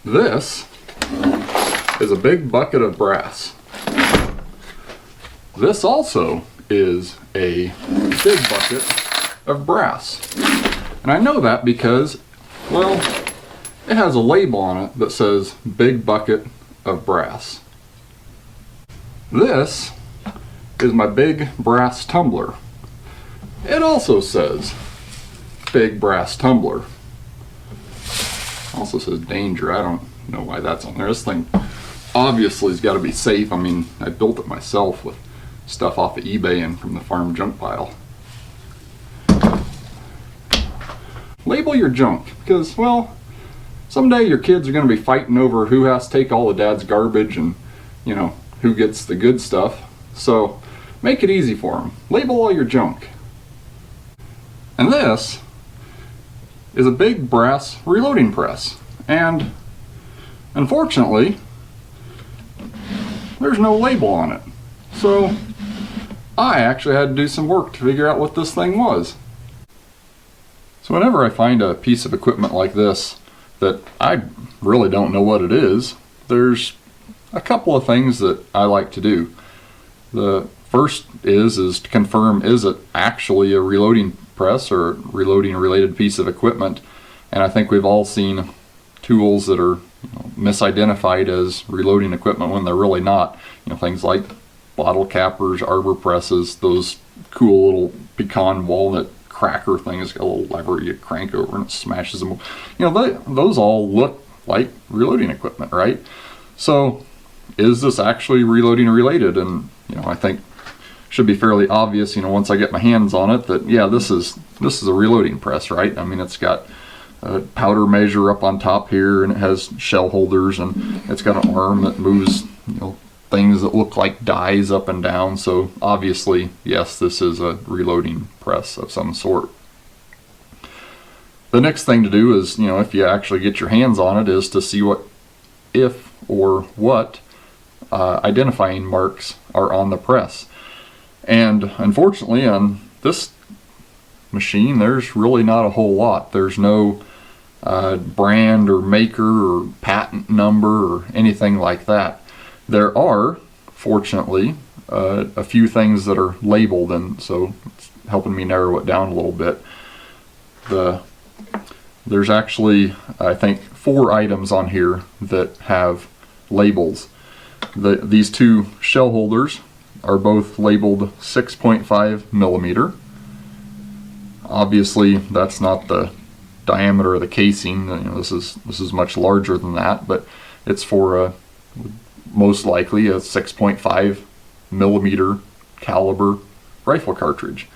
This is a big bucket of brass. This also is a big bucket of brass. And I know that because, well, it has a label on it that says big bucket of brass. This is my big brass tumbler. It also says big brass tumbler. Also says danger. I don't know why that's on there. This thing obviously has got to be safe. I mean, I built it myself with stuff off of eBay and from the farm junk pile. Label your junk because, well, someday your kids are going to be fighting over who has to take all the dad's garbage and, you know, who gets the good stuff. So make it easy for them. Label all your junk. And this is a big brass reloading press. And unfortunately, there's no label on it. So I actually had to do some work to figure out what this thing was. So whenever I find a piece of equipment like this that I really don't know what it is, there's a couple of things that I like to do. The first is to confirm, is it actually a reloading press or reloading related piece of equipment? And I think we've all seen tools that are, you know, misidentified as reloading equipment when they're really not. You know, things like bottle cappers, arbor presses, those cool little pecan walnut cracker things, got a little lever you crank over and it smashes them. You know, those all look like reloading equipment, right? So is this actually reloading related? And, you know, I think should be fairly obvious, you know, once I get my hands on it, that yeah, this is a reloading press, right? I mean, it's got a powder measure up on top here, and it has shell holders, and it's got an arm that moves, you know, things that look like dies up and down. So obviously, yes, this is a reloading press of some sort. The next thing to do is, you know, if you actually get your hands on it, is to see what identifying marks are on the press. And unfortunately, on this machine, there's really not a whole lot. There's no brand or maker or patent number or anything like that. There are, fortunately, a few things that are labeled, and so it's helping me narrow it down a little bit. There's actually, I think, 4 items on here that have labels. These 2 shell holders are both labeled 6.5 millimeter. Obviously, that's not the diameter of the casing. You know, this is much larger than that, but it's for most likely a 6.5 millimeter caliber rifle cartridge,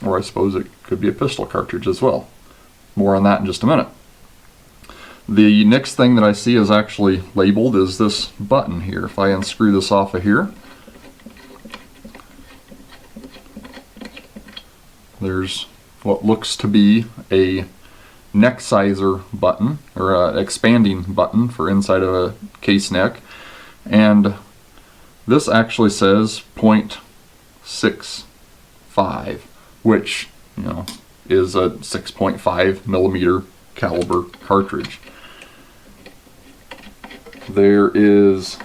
or I suppose it could be a pistol cartridge as well. More on that in just a minute. The next thing that I see is actually labeled is this button here. If I unscrew this off of here, there's what looks to be a neck sizer button, or an expanding button for inside of a case neck, and this actually says .65, which, you know, is a 6.5 millimeter caliber cartridge. There is,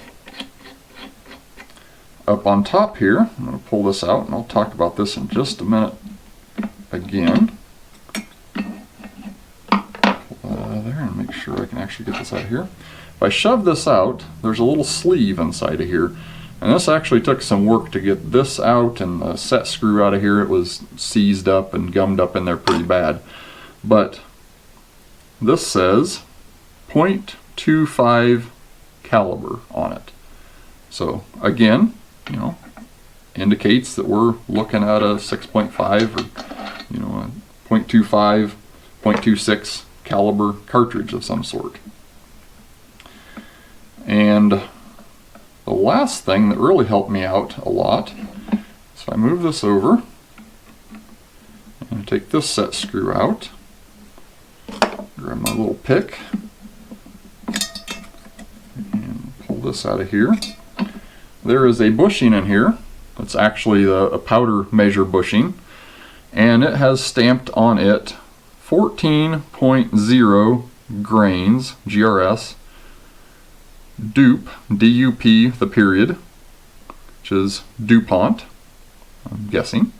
up on top here, I'm going to pull this out and I'll talk about this in just a minute again. There, and make sure I can actually get this out of here. If I shove this out, there's a little sleeve inside of here, and this actually took some work to get this out and the set screw out of here. It was seized up and gummed up in there pretty bad. But this says .25 caliber on it. So again, you know, indicates that we're looking at a 6.5 or, you know, a .25, .26 caliber cartridge of some sort. And the last thing that really helped me out a lot, so I move this over and take this set screw out, grab my little pick and pull this out of here. There is a bushing in here. It's actually a powder measure bushing, and it has stamped on it 14.0 grains, GRS, dupe, D-U-P, the period, which is DuPont, I'm guessing.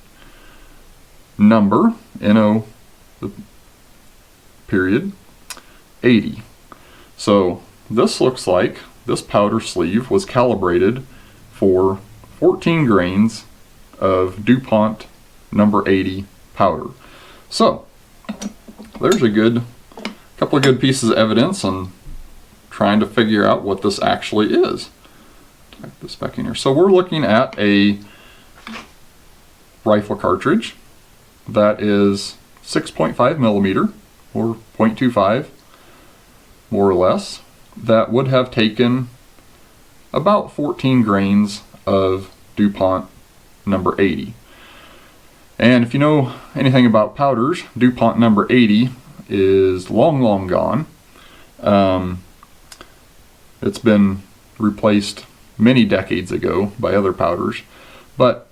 Number, N-O, the period, 80. So this looks like this powder sleeve was calibrated for 14 grains of DuPont number 80 powder. So there's a couple of good pieces of evidence on trying to figure out what this actually is. Type this back in here. So we're looking at a rifle cartridge that is 6.5 millimeter or 0.25 more or less, that would have taken about 14 grains of DuPont number 80. And if you know anything about powders, DuPont number 80 is long gone. It's been replaced many decades ago by other powders, but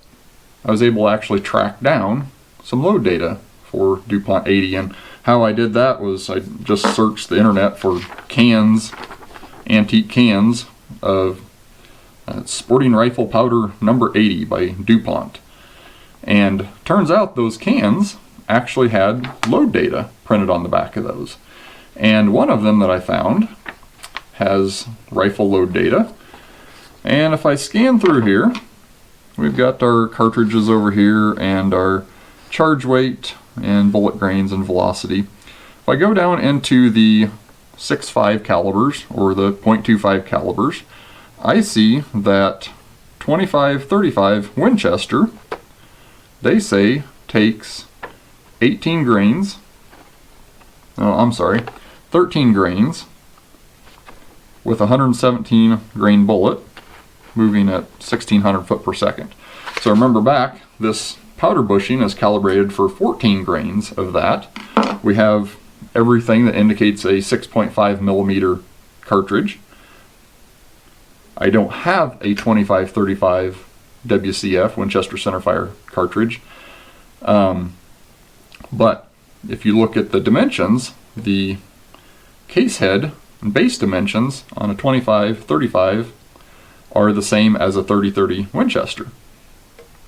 I was able to actually track down some load data for DuPont 80, and how I did that was I just searched the internet for cans, antique cans of sporting rifle powder number 80 by DuPont. And turns out those cans actually had load data printed on the back of those. And one of them that I found has rifle load data. And if I scan through here, we've got our cartridges over here and our charge weight and bullet grains and velocity. If I go down into the 6.5 calibers or the .25 calibers, I see that 25-35 Winchester, they say, takes 18 grains, oh, I'm sorry, 13 grains with a 117 grain bullet moving at 1600 foot per second. So remember back, this powder bushing is calibrated for 14 grains of that. We have everything that indicates a 6.5 millimeter cartridge. I don't have a 25-35 WCF Winchester centerfire cartridge, but if you look at the dimensions, the case head and base dimensions on a 25-35 are the same as a 30-30 Winchester.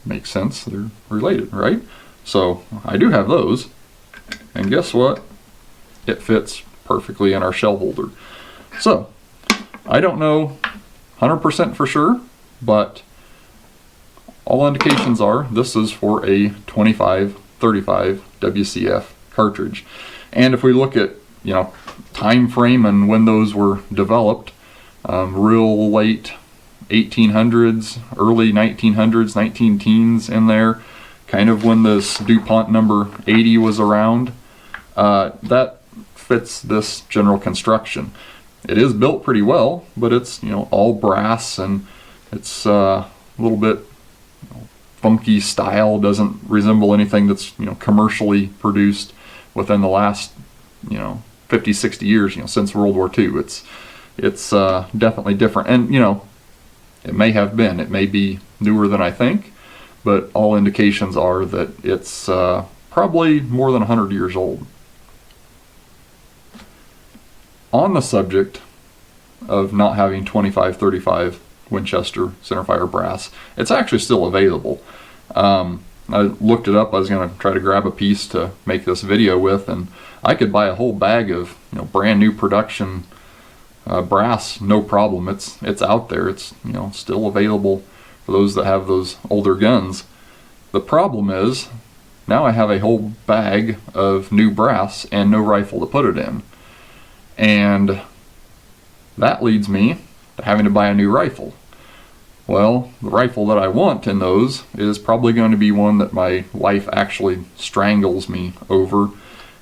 Makes sense, they're related, right? So I do have those, and guess what? It fits perfectly in our shell holder. So I don't know 100% for sure, but all indications are this is for a 25-35 WCF cartridge. And if we look at, you know, time frame and when those were developed, real late 1800s, early 1900s, 19 teens in there, kind of when this DuPont number 80 was around, that fits this general construction. It is built pretty well, but it's, you know, all brass, and it's a little bit, you know, funky style, doesn't resemble anything that's, you know, commercially produced within the last, you know, 50, 60 years, you know, since World War II. It's definitely different, and, you know, it may have been, it may be newer than I think, but all indications are that it's probably more than 100 years old. On the subject of not having 25-35 Winchester centerfire brass, it's actually still available. I looked it up. I was going to try to grab a piece to make this video with, and I could buy a whole bag of, you know, brand new production brass, no problem. It's out there. It's, you know, still available for those that have those older guns. The problem is now I have a whole bag of new brass and no rifle to put it in. And that leads me to having to buy a new rifle. Well, the rifle that I want in those is probably going to be one that my wife actually strangles me over,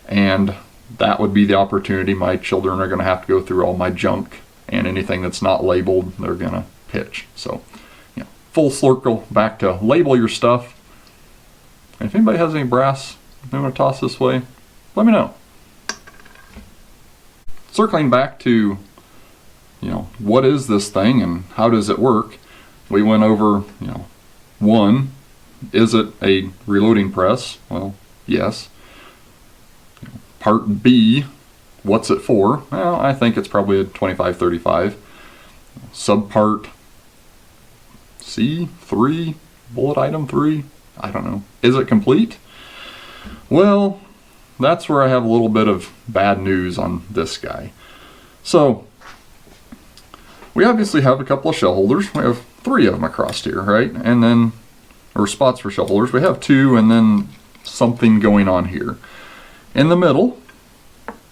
and that would be the opportunity. My children are going to have to go through all my junk, and anything that's not labeled, they're going to pitch. So, you know, full circle back to label your stuff. And if anybody has any brass they want to toss this way, let me know. Circling back to, you know, what is this thing and how does it work? We went over, you know, one, is it a reloading press? Well, yes. Part B, what's it for? Well, I think it's probably a 25-35. subpart C3, bullet item 3, I don't know. Is it complete? Well, that's where I have a little bit of bad news on this guy. So, we obviously have a couple of shell holders. We have 3 of them across here, right? And then, or spots for shell holders. We have 2 and then something going on here. In the middle,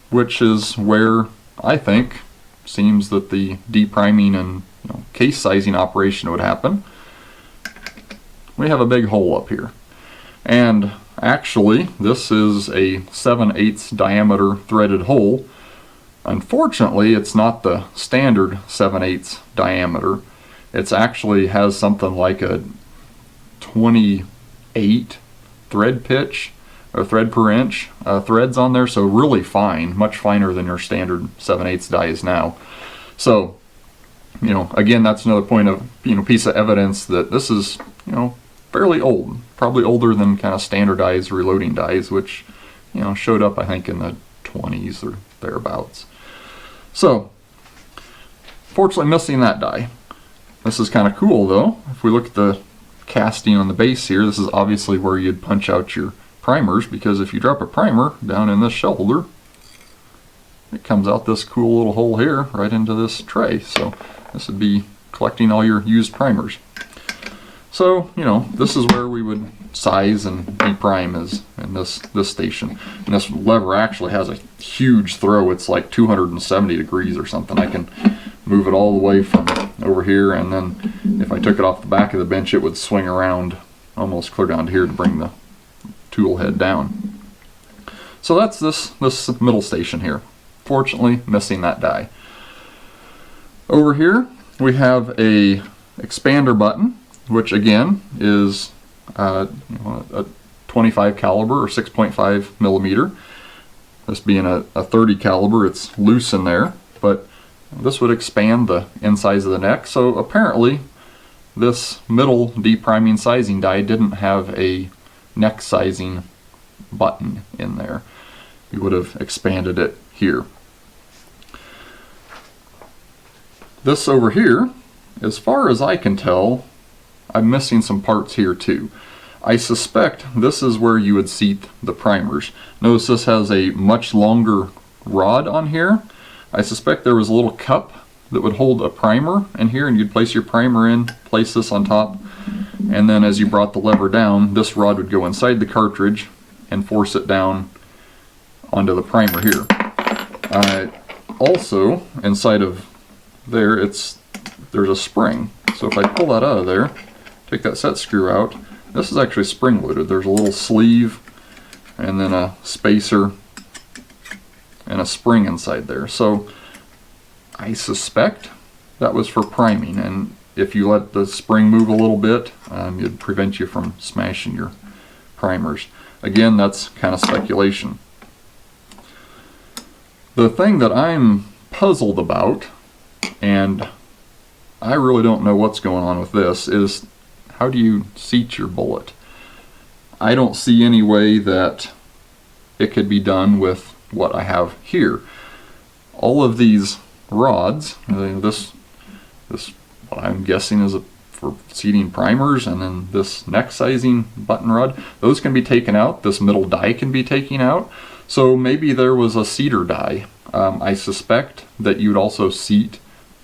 which is where I think seems that the depriming and case sizing operation would happen, we have a big hole up here. And actually, this is a 7/8 diameter threaded hole. Unfortunately, it's not the standard 7/8 diameter. It actually has something like a 28 thread pitch, or thread per inch threads on there, so really fine, much finer than your standard 7/8 die is now. So, again, that's another point of, piece of evidence that this is, fairly old, probably older than kind of standardized reloading dies, which, showed up, I think, in the 20s or thereabouts. So, fortunately missing that die. This is kind of cool though. If we look at the casting on the base here, this is obviously where you'd punch out your primers, because if you drop a primer down in this shell holder, it comes out this cool little hole here right into this tray. So this would be collecting all your used primers. So, this is where we would size and deprime is in this station. And this lever actually has a huge throw. It's like 270 degrees or something. I can move it all the way from over here, and then if I took it off the back of the bench, it would swing around almost clear down to here to bring the tool head down. So that's this middle station here. Fortunately, missing that die. Over here, we have a expander button, which again is a 25 caliber or 6.5 millimeter. This being a 30 caliber, it's loose in there, but this would expand the insides of the neck. So apparently this middle depriming sizing die didn't have a neck sizing button in there. You would have expanded it here. This over here, as far as I can tell, I'm missing some parts here too. I suspect this is where you would seat the primers. Notice this has a much longer rod on here. I suspect there was a little cup that would hold a primer in here, and you'd place your primer in, place this on top, and then as you brought the lever down, this rod would go inside the cartridge and force it down onto the primer here. Also, inside of there, there's a spring. So if I pull that out of there, take that set screw out, this is actually spring loaded. There's a little sleeve and then a spacer and a spring inside there. So I suspect that was for priming, and if you let the spring move a little bit, it'd prevent you from smashing your primers. Again, that's kind of speculation. The thing that I'm puzzled about, and I really don't know what's going on with this, is how do you seat your bullet? I don't see any way that it could be done with what I have here. All of these rods, this what I'm guessing is for seating primers, and then this neck sizing button rod, those can be taken out. This middle die can be taken out. So maybe there was a seater die. I suspect that you'd also seat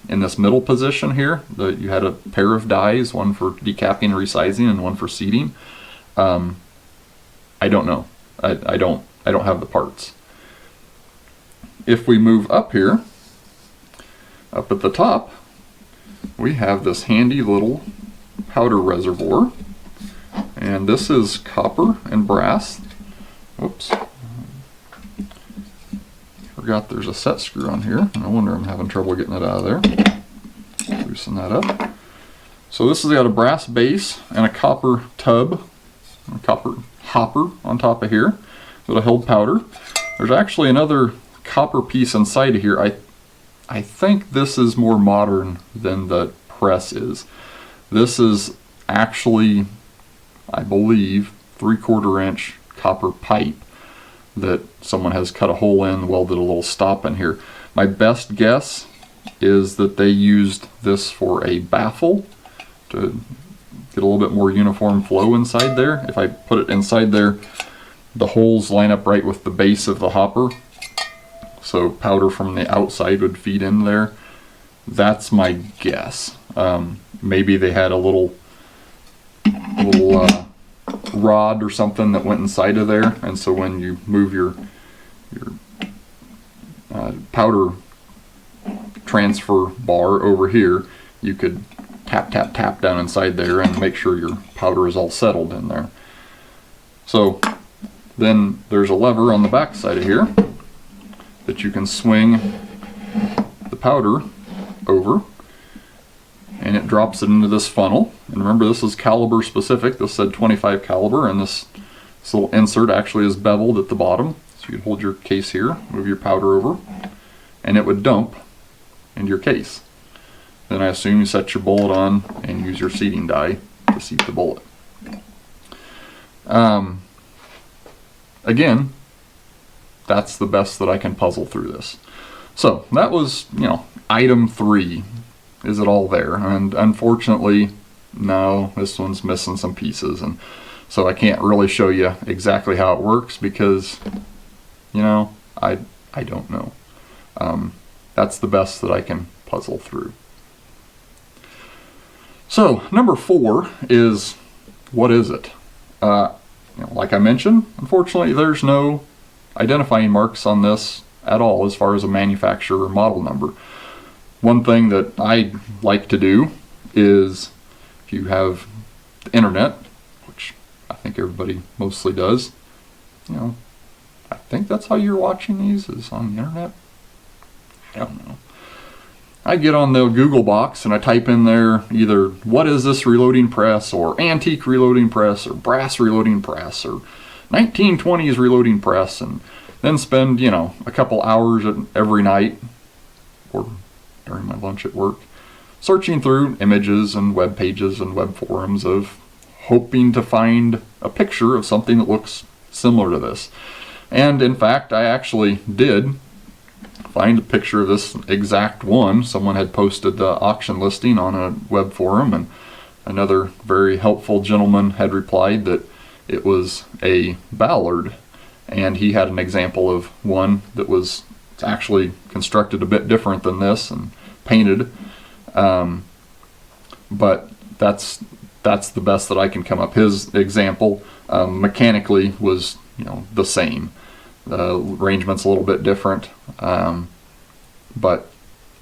in this middle position here, that you had a pair of dies, one for decapping and resizing and one for seating. I don't know. I don't have the parts. If we move up here, up at the top, we have this handy little powder reservoir, and this is copper and brass. Whoops. Forgot there's a set screw on here. No wonder I'm having trouble getting it out of there. Loosen that up. So this has got a brass base and a copper tub, a copper hopper on top of here that'll hold powder. There's actually another copper piece inside of here. I think this is more modern than the press is. This is actually, I believe, 3/4 inch copper pipe that someone has cut a hole in, welded a little stop in here. My best guess is that they used this for a baffle to get a little bit more uniform flow inside there. If I put it inside there, the holes line up right with the base of the hopper, so powder from the outside would feed in there. That's my guess. Maybe they had a little rod or something that went inside of there, and so when you move your powder transfer bar over here, you could tap tap tap down inside there and make sure your powder is all settled in there. So then there's a lever on the back side of here that you can swing the powder over, and it drops it into this funnel. And remember, this is caliber specific. This said 25 caliber, and this little insert actually is beveled at the bottom. So you can hold your case here, move your powder over, and it would dump into your case. Then I assume you set your bullet on and use your seating die to seat the bullet. Again, that's the best that I can puzzle through this. So that was, item 3. Is it all there? And unfortunately, no, this one's missing some pieces, and so I can't really show you exactly how it works because, I don't know. That's the best that I can puzzle through. So number 4 is, what is it? Like I mentioned, unfortunately, there's no identifying marks on this at all as far as a manufacturer or model number. One thing that I like to do is, if you have the internet, which I think everybody mostly does, I think that's how you're watching these, is on the internet. I don't know. I get on the Google box and I type in there either what is this reloading press, or antique reloading press, or brass reloading press, or 1920s reloading press, and then spend, a couple hours every night or during my lunch at work searching through images and web pages and web forums of hoping to find a picture of something that looks similar to this. And in fact, I actually did find a picture of this exact one. Someone had posted the auction listing on a web forum, and another very helpful gentleman had replied that it was a Ballard, and he had an example of one that was actually constructed a bit different than this and painted, but that's the best that I can come up. His example mechanically was the same. The arrangement's a little bit different, but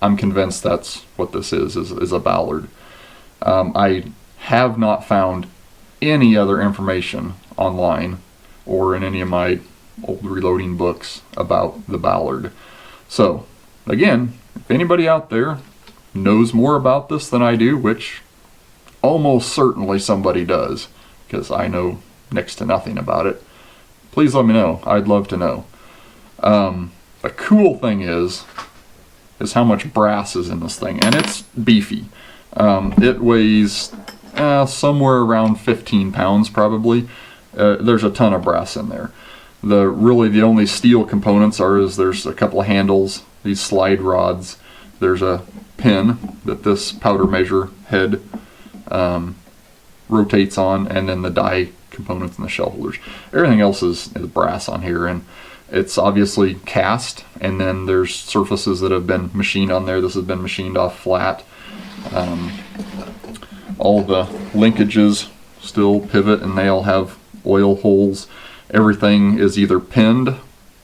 I'm convinced that's what this is a Ballard. I have not found any other information online or in any of my old reloading books about the Ballard. So again, if anybody out there knows more about this than I do, which almost certainly somebody does, because I know next to nothing about it, please let me know. I'd love to know. The cool thing is how much brass is in this thing, and it's beefy. It weighs somewhere around 15 pounds probably. There's a ton of brass in there. Really the only steel components there's a couple of handles, these slide rods, there's a pin that this powder measure head rotates on, and then the die components and the shell holders. Everything else is brass on here, and it's obviously cast, and then there's surfaces that have been machined on there. This has been machined off flat. All the linkages still pivot, and they all have oil holes. Everything is either pinned,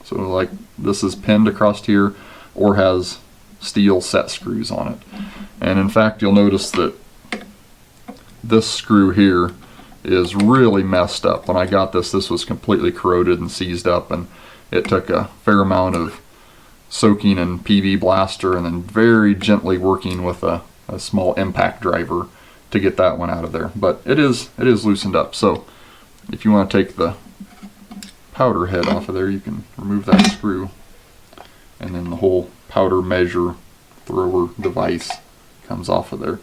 so like this is pinned across here, or has steel set screws on it. And in fact, you'll notice that this screw here is really messed up. When I got this was completely corroded and seized up, and it took a fair amount of soaking in PV Blaster and then very gently working with a small impact driver to get that one out of there. But it is loosened up. So if you want to take the powder head off of there, you can remove that screw, and then the whole powder measure thrower device comes off of there.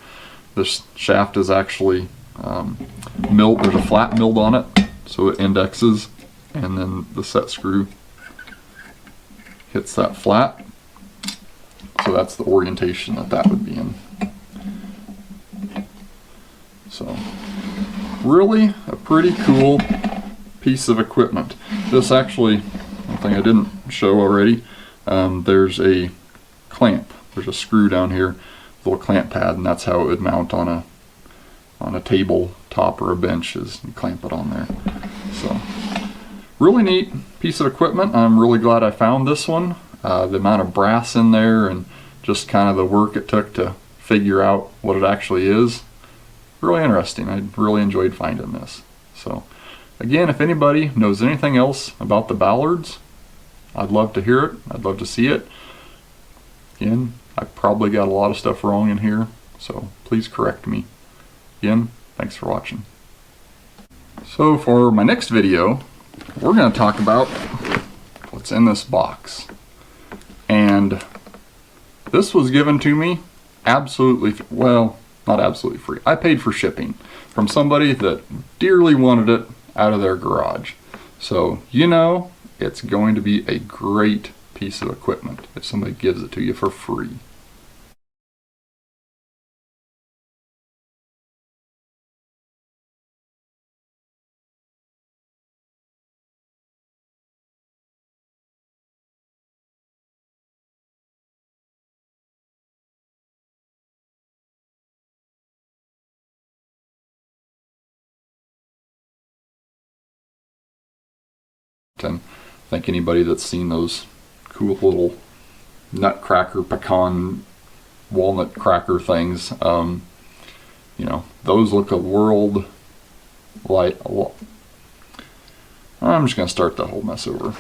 This shaft is actually milled. There's a flat milled on it, so it indexes, and then the set screw hits that flat. So that's the orientation that that would be in. So really a pretty cool piece of equipment. This actually, one thing I didn't show already, there's a clamp. There's a screw down here, a little clamp pad, and that's how it would mount on a table top or a bench, is you clamp it on there. So really neat piece of equipment. I'm really glad I found this one. The amount of brass in there and just kind of the work it took to figure out what it actually is. Really interesting. I really enjoyed finding this. So again, if anybody knows anything else about the Ballards, I'd love to hear it. I'd love to see it. Again, I probably got a lot of stuff wrong in here, so please correct me. Again, thanks for watching. So for my next video, we're going to talk about what's in this box. And this was given to me absolutely, well, not absolutely free. I paid for shipping from somebody that dearly wanted it out of their garage. So, you know, it's going to be a great piece of equipment if somebody gives it to you for free. And I think anybody that's seen those cool little nutcracker, pecan, walnut cracker things, you know, those look a world like. I'm just going to start that whole mess over.